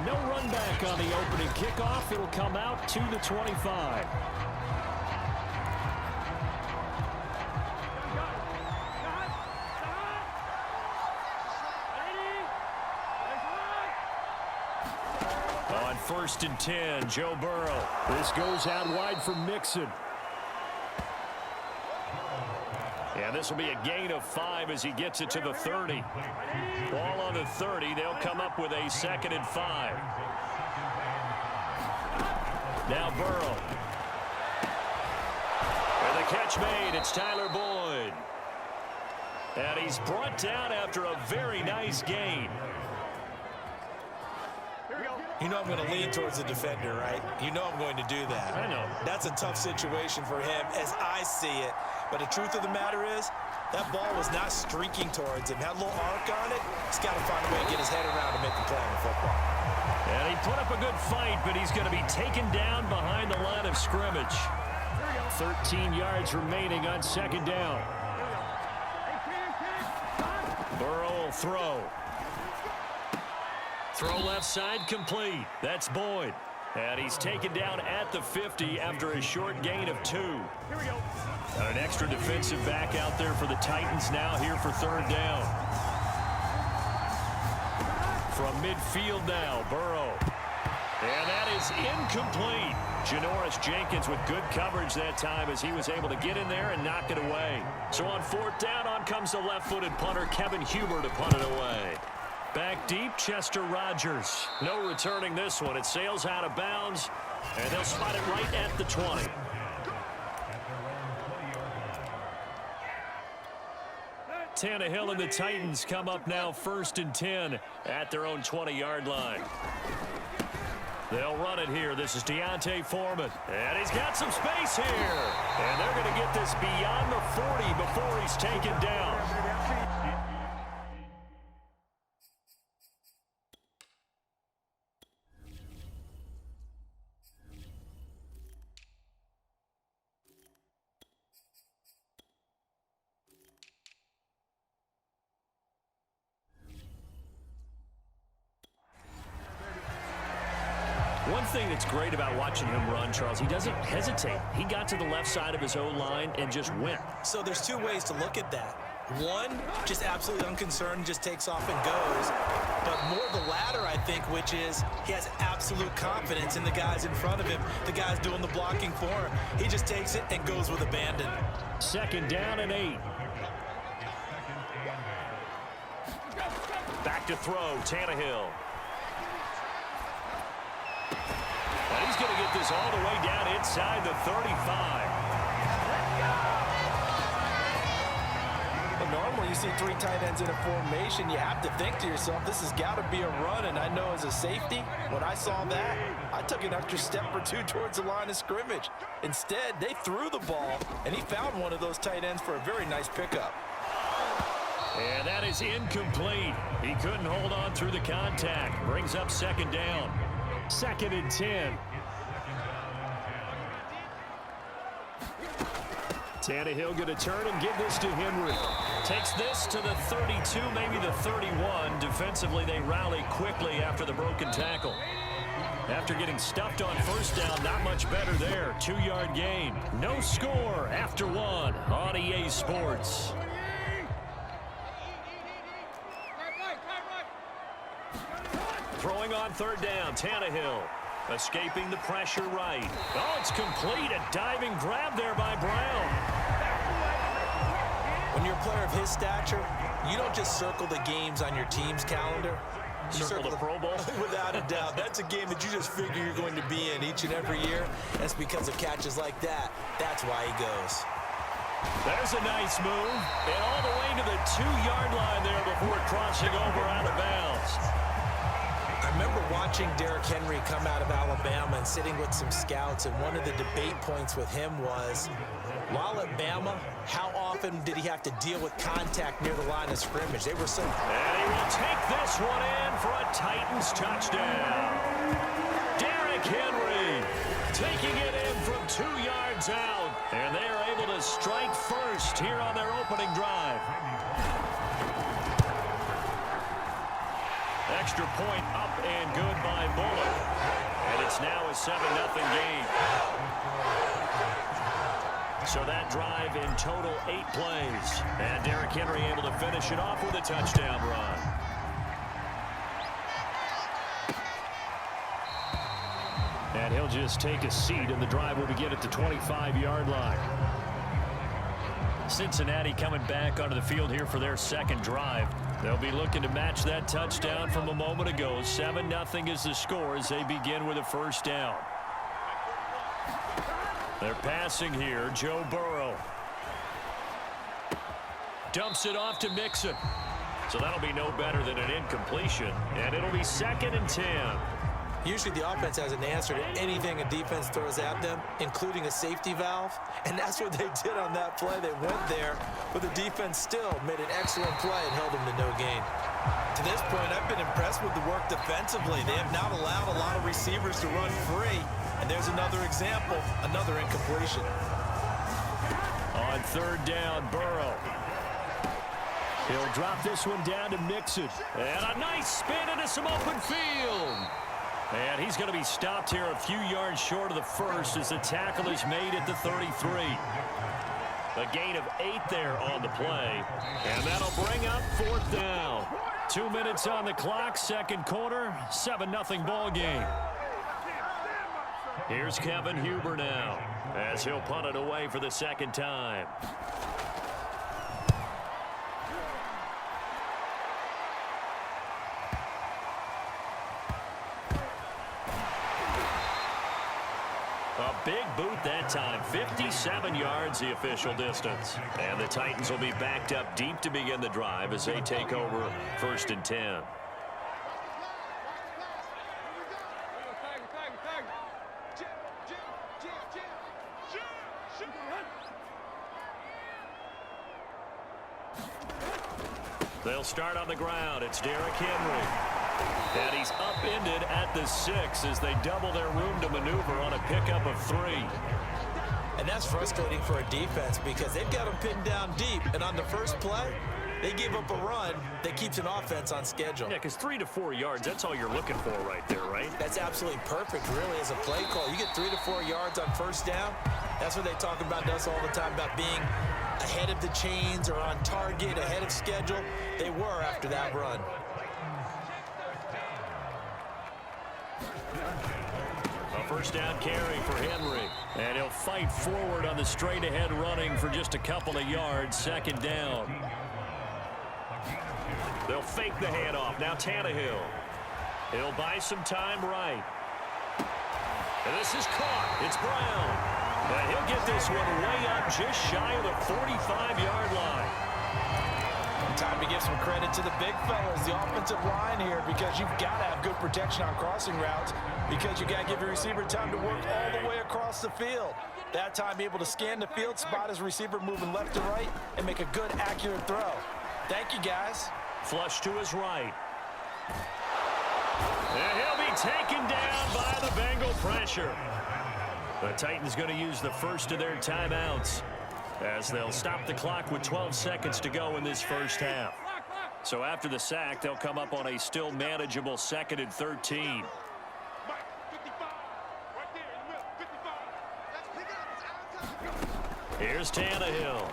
No run back on the opening kickoff. It'll come out to the 25. On 1st and 10, Joe Burrow. This goes out wide for Mixon. And this will be a gain of 5 as he gets it to the 30. Ball on the 30. They'll come up with a 2nd and 5. Now Burrow. And the catch made. It's Tyler Boyd. And he's brought down after a very nice gain. You know I'm going to lean towards the defender, right? You know I'm going to do that. I know. That's a tough situation for him as I see it. But the truth of the matter is, that ball was not streaking towards him. Had a little arc on it. He's got to find a way to get his head around to make the play on the football. And he put up a good fight, but he's going to be taken down behind the line of scrimmage. 13 yards remaining on 2nd down. Burrow will throw. Throw left side complete. That's Boyd. And he's taken down at the 50 after a short gain of 2. Got an extra defensive back out there for the Titans now here for 3rd down. From midfield now, Burrow. And that is incomplete. Janoris Jenkins with good coverage that time as he was able to get in there and knock it away. So on 4th down, on comes the left-footed punter, Kevin Huber, to punt it away. Back deep, Chester Rogers. No returning this one. It sails out of bounds, and they'll spot it right at the 20. Tannehill and the Titans come up now 1st and 10 at their own 20-yard line. They'll run it here. This is Deontay Foreman. And he's got some space here. And they're going to get this beyond the 40 before he's taken down. One thing that's great about watching him run, Charles, he doesn't hesitate. He got to the left side of his O-line and just went. So there's 2 ways to look at that. One, just absolutely unconcerned, just takes off and goes. But more the latter, I think, which is he has absolute confidence in the guys in front of him, the guys doing the blocking for him. He just takes it and goes with abandon. 2nd down and 8. Back to throw, Tannehill. And he's going to get this all the way down inside the 35. But normally you see 3 tight ends in a formation, you have to think to yourself, this has got to be a run. And I know as a safety, when I saw that, I took an extra step or 2 towards the line of scrimmage. Instead, they threw the ball, and he found one of those tight ends for a very nice pickup. And that is incomplete. He couldn't hold on through the contact. Brings up 2nd down. 2nd and 10. Tannehill going to turn and give this to Henry. Takes this to the 32, maybe the 31. Defensively, they rally quickly after the broken tackle. After getting stuffed on 1st down, not much better there. 2-yard gain. No score after 1 on EA Sports. Throwing on 3rd down, Tannehill. Escaping the pressure right. Oh, it's complete. A diving grab there by Brown. When you're a player of his stature, you don't just circle the games on your team's calendar. You Circle the Pro Bowl? Without a doubt. That's a game that you just figure you're going to be in each and every year. That's because of catches like that. That's why he goes. There's a nice move. And all the way to the 2-yard line there before crossing over out of bounds. I remember watching Derrick Henry come out of Alabama and sitting with some scouts, and one of the debate points with him was, while at Bama, how often did he have to deal with contact near the line of scrimmage? They were so... And he will take this one in for a Titans touchdown. Derrick Henry taking it in from 2 yards out, and they are able to strike first here on their opening drive. Extra point up and good by Bullock. And it's now a 7-0 game. So that drive in total 8 plays. And Derrick Henry able to finish it off with a touchdown run. And he'll just take a seat, and the drive will begin at the 25-yard line. Cincinnati coming back onto the field here for their second drive. They'll be looking to match that touchdown from a moment ago. 7-0 is the score as they begin with a first down. They're passing here. Joe Burrow dumps it off to Mixon. So that'll be no better than an incompletion. And it'll be 2nd and 10. Usually the offense has an answer to anything a defense throws at them, including a safety valve. And that's what they did on that play. They went there, but the defense still made an excellent play and held them to no gain. To this point, I've been impressed with the work defensively. They have not allowed a lot of receivers to run free. And there's another example, another incompletion. On 3rd down, Burrow. He'll drop this one down to Mixon. And a nice spin into some open field. And he's going to be stopped here a few yards short of the first as the tackle is made at the 33. A gain of 8 there on the play. And that'll bring up 4th down. 2 minutes on the clock, second quarter, 7-0 ball game. Here's Kevin Huber now as he'll punt it away for the second time. A big boot that time, 57 yards the official distance. And the Titans will be backed up deep to begin the drive as they take over 1st and 10. They'll start on the ground. It's Derrick Henry. And he's upended at the 6 as they double their room to maneuver on a pickup of 3. And that's frustrating for a defense because they've got them pinned down deep. And on the first play, they give up a run that keeps an offense on schedule. Yeah, because 3 to 4 yards, that's all you're looking for right there, right? That's absolutely perfect, really, as a play call. You get 3 to 4 yards on first down. That's what they talk about us all the time, about being ahead of the chains or on target, ahead of schedule. They were after that run. A first down carry for Henry. And he'll fight forward on the straight-ahead running for just a couple of yards. 2nd down. They'll fake the handoff. Now Tannehill. He'll buy some time right. And this is caught. It's Brown. And he'll get this one way up just shy of the 45-yard line. Time to give some credit to the big fellas, the offensive line here, because you've got to have good protection on crossing routes because you got to give your receiver time to work all the way across the field. That time able to scan the field, spot his receiver moving left to right, and make a good, accurate throw. Thank you, guys. Flush to his right. And he'll be taken down by the Bengal pressure. The Titans going to use the first of their timeouts as they'll stop the clock with 12 seconds to go in this first half. So after the sack, they'll come up on a still manageable 2nd and 13. Here's Tannehill.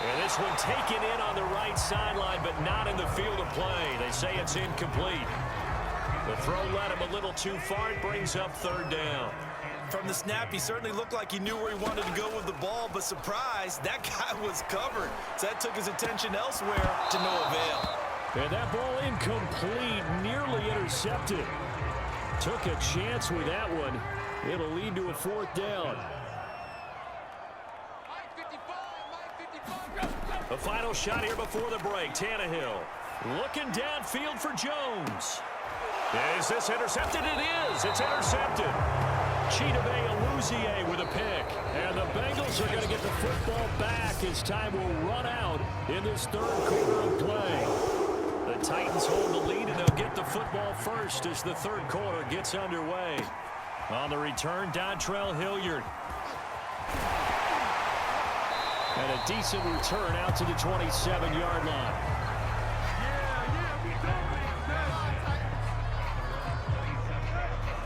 And this one taken in on the right sideline, but not in the field of play. They say it's incomplete. The throw led him a little too far. It brings up 3rd down. From the snap, he certainly looked like he knew where he wanted to go with the ball, but surprise, that guy was covered. So that took his attention elsewhere to no avail. And that ball incomplete, nearly intercepted. Took a chance with that one. It'll lead to a 4th down. The final shot here before the break. Tannehill looking downfield for Jones. Is this intercepted? It is. It's intercepted. Chidobe Awuzie with a pick. And the Bengals are going to get the football back as time will run out in this 3rd quarter of play. The Titans hold the lead, and they'll get the football first as the 3rd quarter gets underway. On the return, Dontrell Hilliard. And a decent return out to the 27-yard line.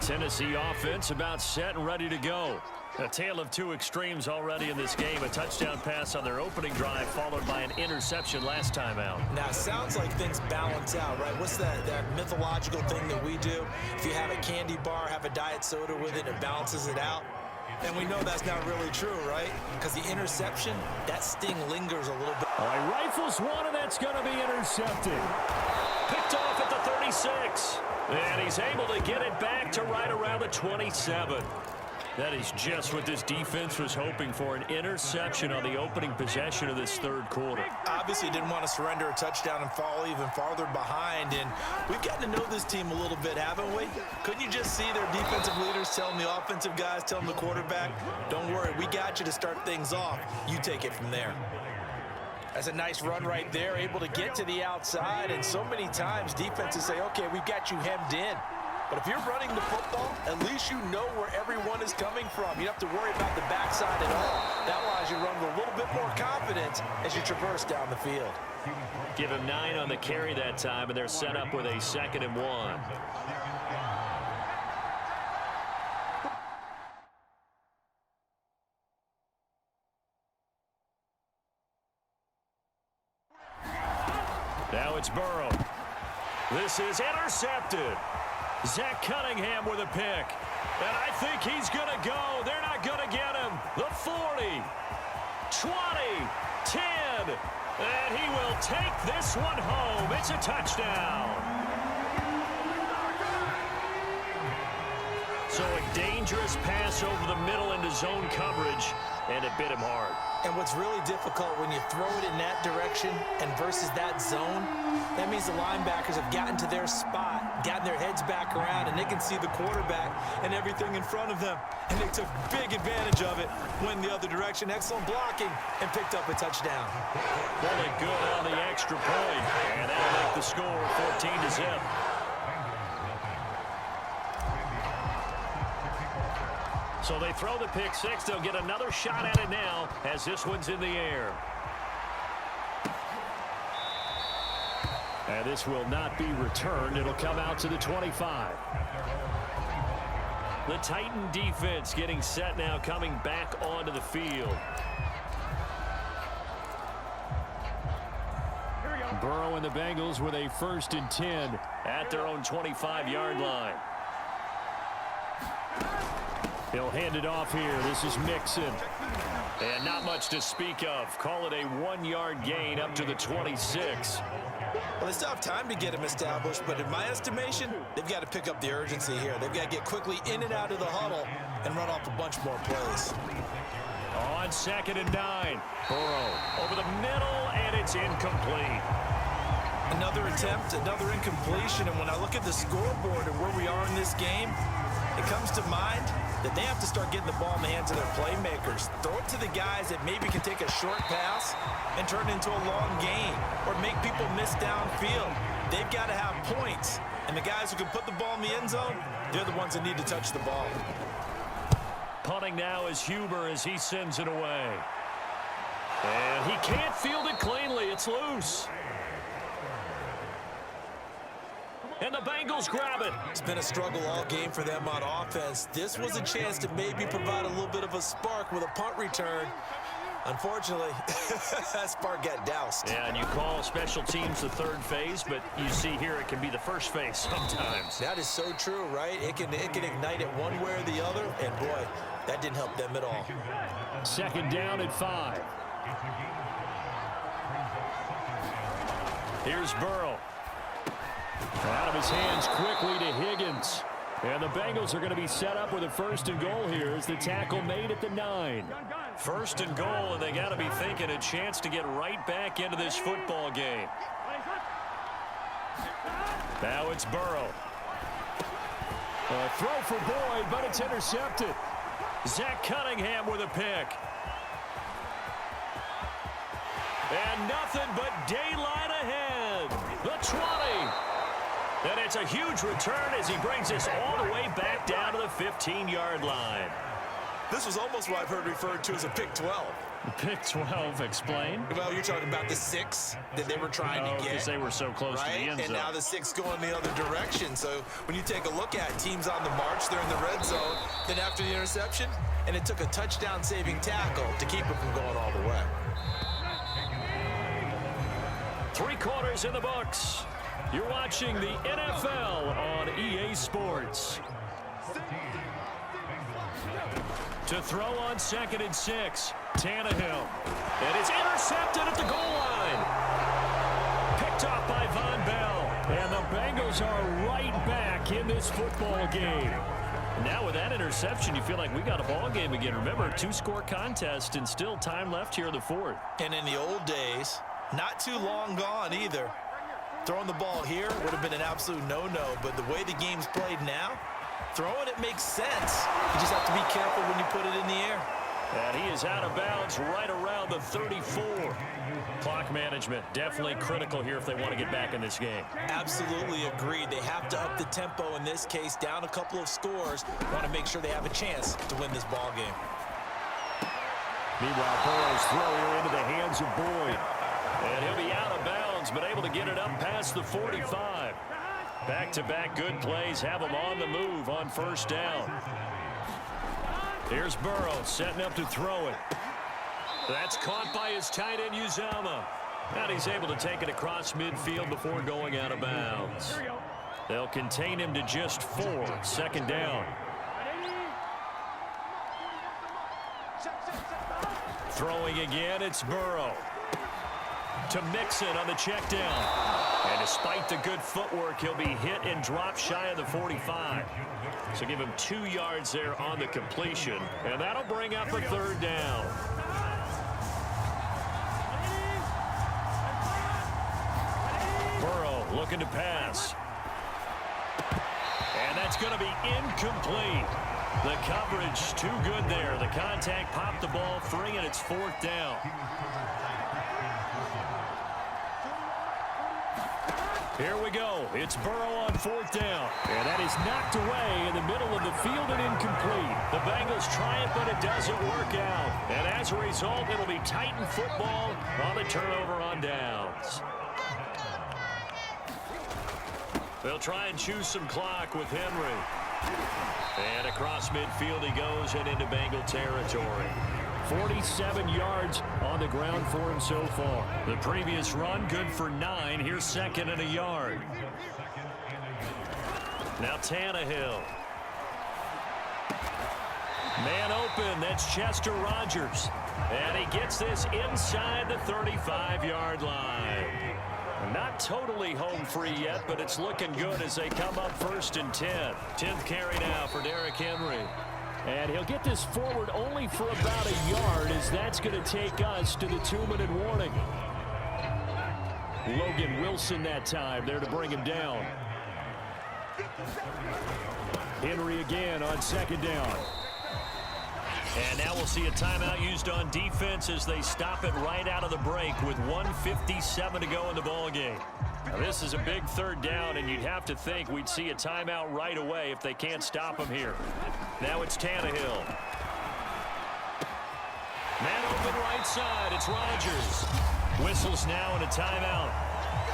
Tennessee offense about set and ready to go. A tale of two extremes already in this game. A touchdown pass on their opening drive followed by an interception last time out. Now, it sounds like things balance out, right? What's that mythological thing that we do? If you have a candy bar, have a diet soda with it, it balances it out. And we know that's not really true, right? Because the interception, that sting lingers a little bit. All right, rifles one, and that's going to be intercepted. Picked off at the 36. And he's able to get it back to right around the 27. That is just what this defense was hoping for, an interception on the opening possession of this third quarter. Obviously didn't want to surrender a touchdown and fall even farther behind, and we've gotten to know this team a little bit, haven't we? Couldn't you just see their defensive leaders telling the offensive guys, telling the quarterback, don't worry, we got you to start things off. You take it from there. That's a nice run right there, able to get to the outside, and so many times defenses say, okay, we've got you hemmed in. But if you're running the football, at least you know where everyone is coming from. You don't have to worry about the backside at all. That allows you to run with a little bit more confidence as you traverse down the field. Give him 9 on the carry that time, and they're set up with a 2nd and 1. Now it's Burrow. This is intercepted. Zach Cunningham with a pick. And I think he's going to go. They're not going to get him. The 40, 20, 10. And he will take this one home. It's a touchdown. So a dangerous pass over the middle into zone coverage, and it bit him hard. And what's really difficult when you throw it in that direction and versus that zone, that means the linebackers have gotten to their spot, gotten their heads back around, and they can see the quarterback and everything in front of them. And they took big advantage of it, went the other direction, excellent blocking, and picked up a touchdown. Really good on the extra point, and that'll make the score 14-0. So they throw the pick six. They'll get another shot at it now as this one's in the air. And this will not be returned. It'll come out to the 25. The Titan defense getting set now, coming back onto the field. Burrow and the Bengals with a 1st and 10 at their own 25-yard line. He'll hand it off here. This is Mixon. And not much to speak of. Call it a 1-yard gain up to the 26. Well, they still have time to get him established, but in my estimation, they've got to pick up the urgency here. They've got to get quickly in and out of the huddle and run off a bunch more plays. On 2nd and 9. Burrow over the middle, and it's incomplete. Another attempt, another incompletion, and when I look at the scoreboard and where we are in this game, it comes to mind that they have to start getting the ball in the hands of their playmakers. Throw it to the guys that maybe can take a short pass and turn it into a long gain or make people miss downfield. They've got to have points, and the guys who can put the ball in the end zone, they're the ones that need to touch the ball. Punting now is Huber as he sends it away. And he can't field it cleanly. It's loose. And the Bengals grab it. It's been a struggle all game for them on offense. This was a chance to maybe provide a little bit of a spark with a punt return. Unfortunately, that spark got doused. Yeah, and you call special teams the third phase, but you see here it can be the first phase sometimes. That is so true, right? It can ignite it one way or the other, and boy, that didn't help them at all. 2nd down at 5. Here's Burrow. Out of his hands quickly to Higgins. And the Bengals are going to be set up with a 1st and goal here as the tackle made at the 9. 1st and goal, and they got to be thinking a chance to get right back into this football game. Now it's Burrow. A throw for Boyd, but it's intercepted. Zach Cunningham with a pick. And nothing but daylight ahead. The 20. And it's a huge return as he brings us all the way back down to the 15-yard line. This was almost what I've heard referred to as a pick 12. Big 12, explain. Well, you're talking about the 6 that they were trying to get. Because they were so close to the end zone. And now the 6 going the other direction. So when you take a look at teams on the march, they're in the red zone. Then after the interception, and it took a touchdown-saving tackle to keep it from going all the way. 3 quarters in the books. You're watching the NFL on EA Sports. To throw on 2nd and 6, Tannehill. And it's intercepted at the goal line. Picked off by Von Bell. And the Bengals are right back in this football game. Now with that interception, you feel like we got a ball game again. Remember, 2-score contest and still time left here in the 4th. And in the old days, not too long gone either. Throwing the ball here would have been an absolute no-no, but the way the game's played now, throwing it makes sense. You just have to be careful when you put it in the air. And he is out of bounds right around the 34. Clock management definitely critical here if they want to get back in this game. Absolutely agreed. They have to up the tempo in this case, down a couple of scores. Want to make sure they have a chance to win this ball game. Meanwhile, Burrow's throw here into the hands of Boyd. And he'll be out of bounds, but able to get it up past the 45. Back-to-back good plays have him on the move on 1st down. Here's Burrow setting up to throw it. That's caught by his tight end, Uzomah. And he's able to take it across midfield before going out of bounds. They'll contain him to just 4. 2nd down. Throwing again, it's Burrow. To Mixon on the check down. And despite the good footwork, he'll be hit and dropped shy of the 45. So give him 2 yards there on the completion. And that'll bring up a 3rd down. Burrow looking to pass. And that's going to be incomplete. The coverage too good there. The contact popped the ball free, and it's 4th down. Here we go. It's Burrow on 4th down. And that is knocked away in the middle of the field and incomplete. The Bengals try it, but it doesn't work out. And as a result, it'll be Titan football on the turnover on downs. They'll try and choose some clock with Henry. And across midfield he goes and into Bengal territory. 47 yards on the ground for him so far. The previous run good for 9. Here's 2nd and a yard. Now Tannehill. Man open. That's Chester Rogers. And he gets this inside the 35-yard line. Not totally home free yet, but it's looking good as they come up 1st and 10. 10th carry now for Derrick Henry. And he'll get this forward only for about a yard, as that's going to take us to the 2-minute warning. Logan Wilson that time there to bring him down. Henry again on 2nd down. And now we'll see a timeout used on defense as they stop it right out of the break with 1:57 to go in the ball game. Now this is a big 3rd down, and you'd have to think we'd see a timeout right away if they can't stop him here. Now it's Tannehill. Man open right side. It's Rodgers. Whistles now and a timeout.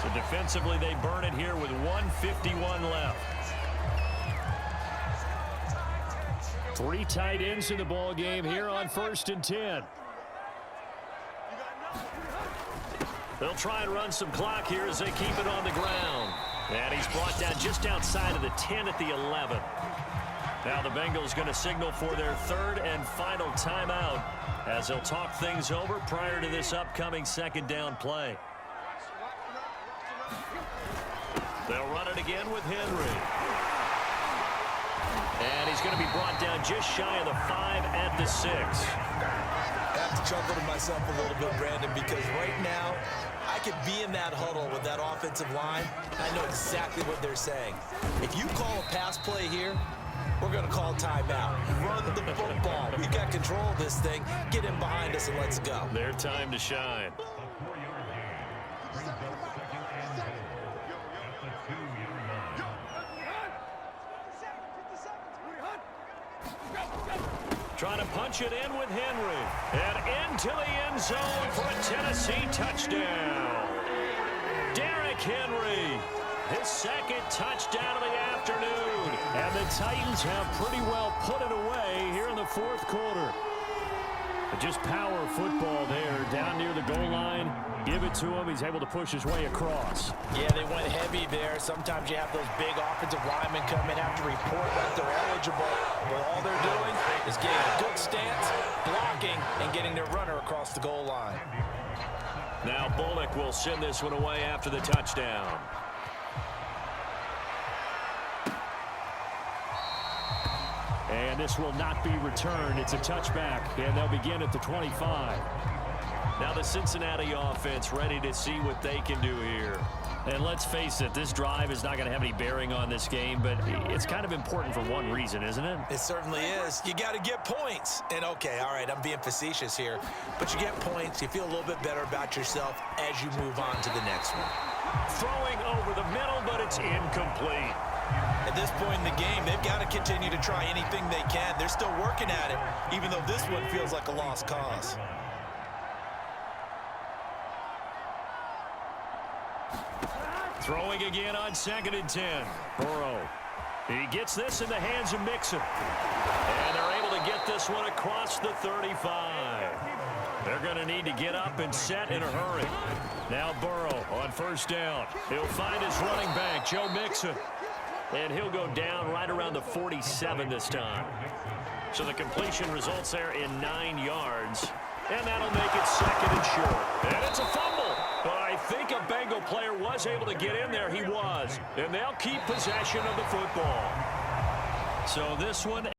So defensively they burn it here with 1:51 left. 3 tight ends in the ball game here on 1st and 10. They'll try and run some clock here as they keep it on the ground. And he's brought down just outside of the 10 at the 11. Now the Bengals going to signal for their 3rd and final timeout as they'll talk things over prior to this upcoming 2nd down play. They'll run it again with Henry. And he's going to be brought down just shy of the 5 at the 6. I have to chuckle to myself a little bit, Brandon, because right now I could be in that huddle with that offensive line. I know exactly what they're saying. If you call a pass play here, we're going to call timeout. Run the football. We've got control of this thing. Get in behind us and let's go. Their time to shine. Trying to punch it in with Henry. And into the end zone for a Tennessee touchdown. Derrick Henry, his second touchdown of the afternoon. And the Titans have pretty well put it away here in the fourth quarter. But just power football there down near the goal line. Give it to him. He's able to push his way across. Yeah, they went heavy there. Sometimes you have those big offensive linemen come in, have to report that they're eligible. But all they're doing is getting a good stance, blocking, and getting their runner across the goal line. Now Bullock will send this one away after the touchdown. And this will not be returned. It's a touchback, and they'll begin at the 25. Now the Cincinnati offense ready to see what they can do here. And let's face it, this drive is not going to have any bearing on this game, but it's kind of important for one reason, isn't it? It certainly is. You got to get points. And, okay, all right, I'm being facetious here. But you get points, you feel a little bit better about yourself as you move on to the next one. Throwing over the middle, but it's incomplete. At this point in the game, they've got to continue to try anything they can. They're still working at it, even though this one feels like a lost cause. Throwing again on 2nd and 10. Burrow. He gets this in the hands of Mixon. And they're able to get this one across the 35. They're going to need to get up and set in a hurry. Now Burrow on 1st down. He'll find his running back, Joe Mixon. And he'll go down right around the 47 this time. So the completion results there in 9 yards. And that'll make it 2nd and short. And it's a fumble. But I think a Bengal player was able to get in there. He was. And they'll keep possession of the football. So this one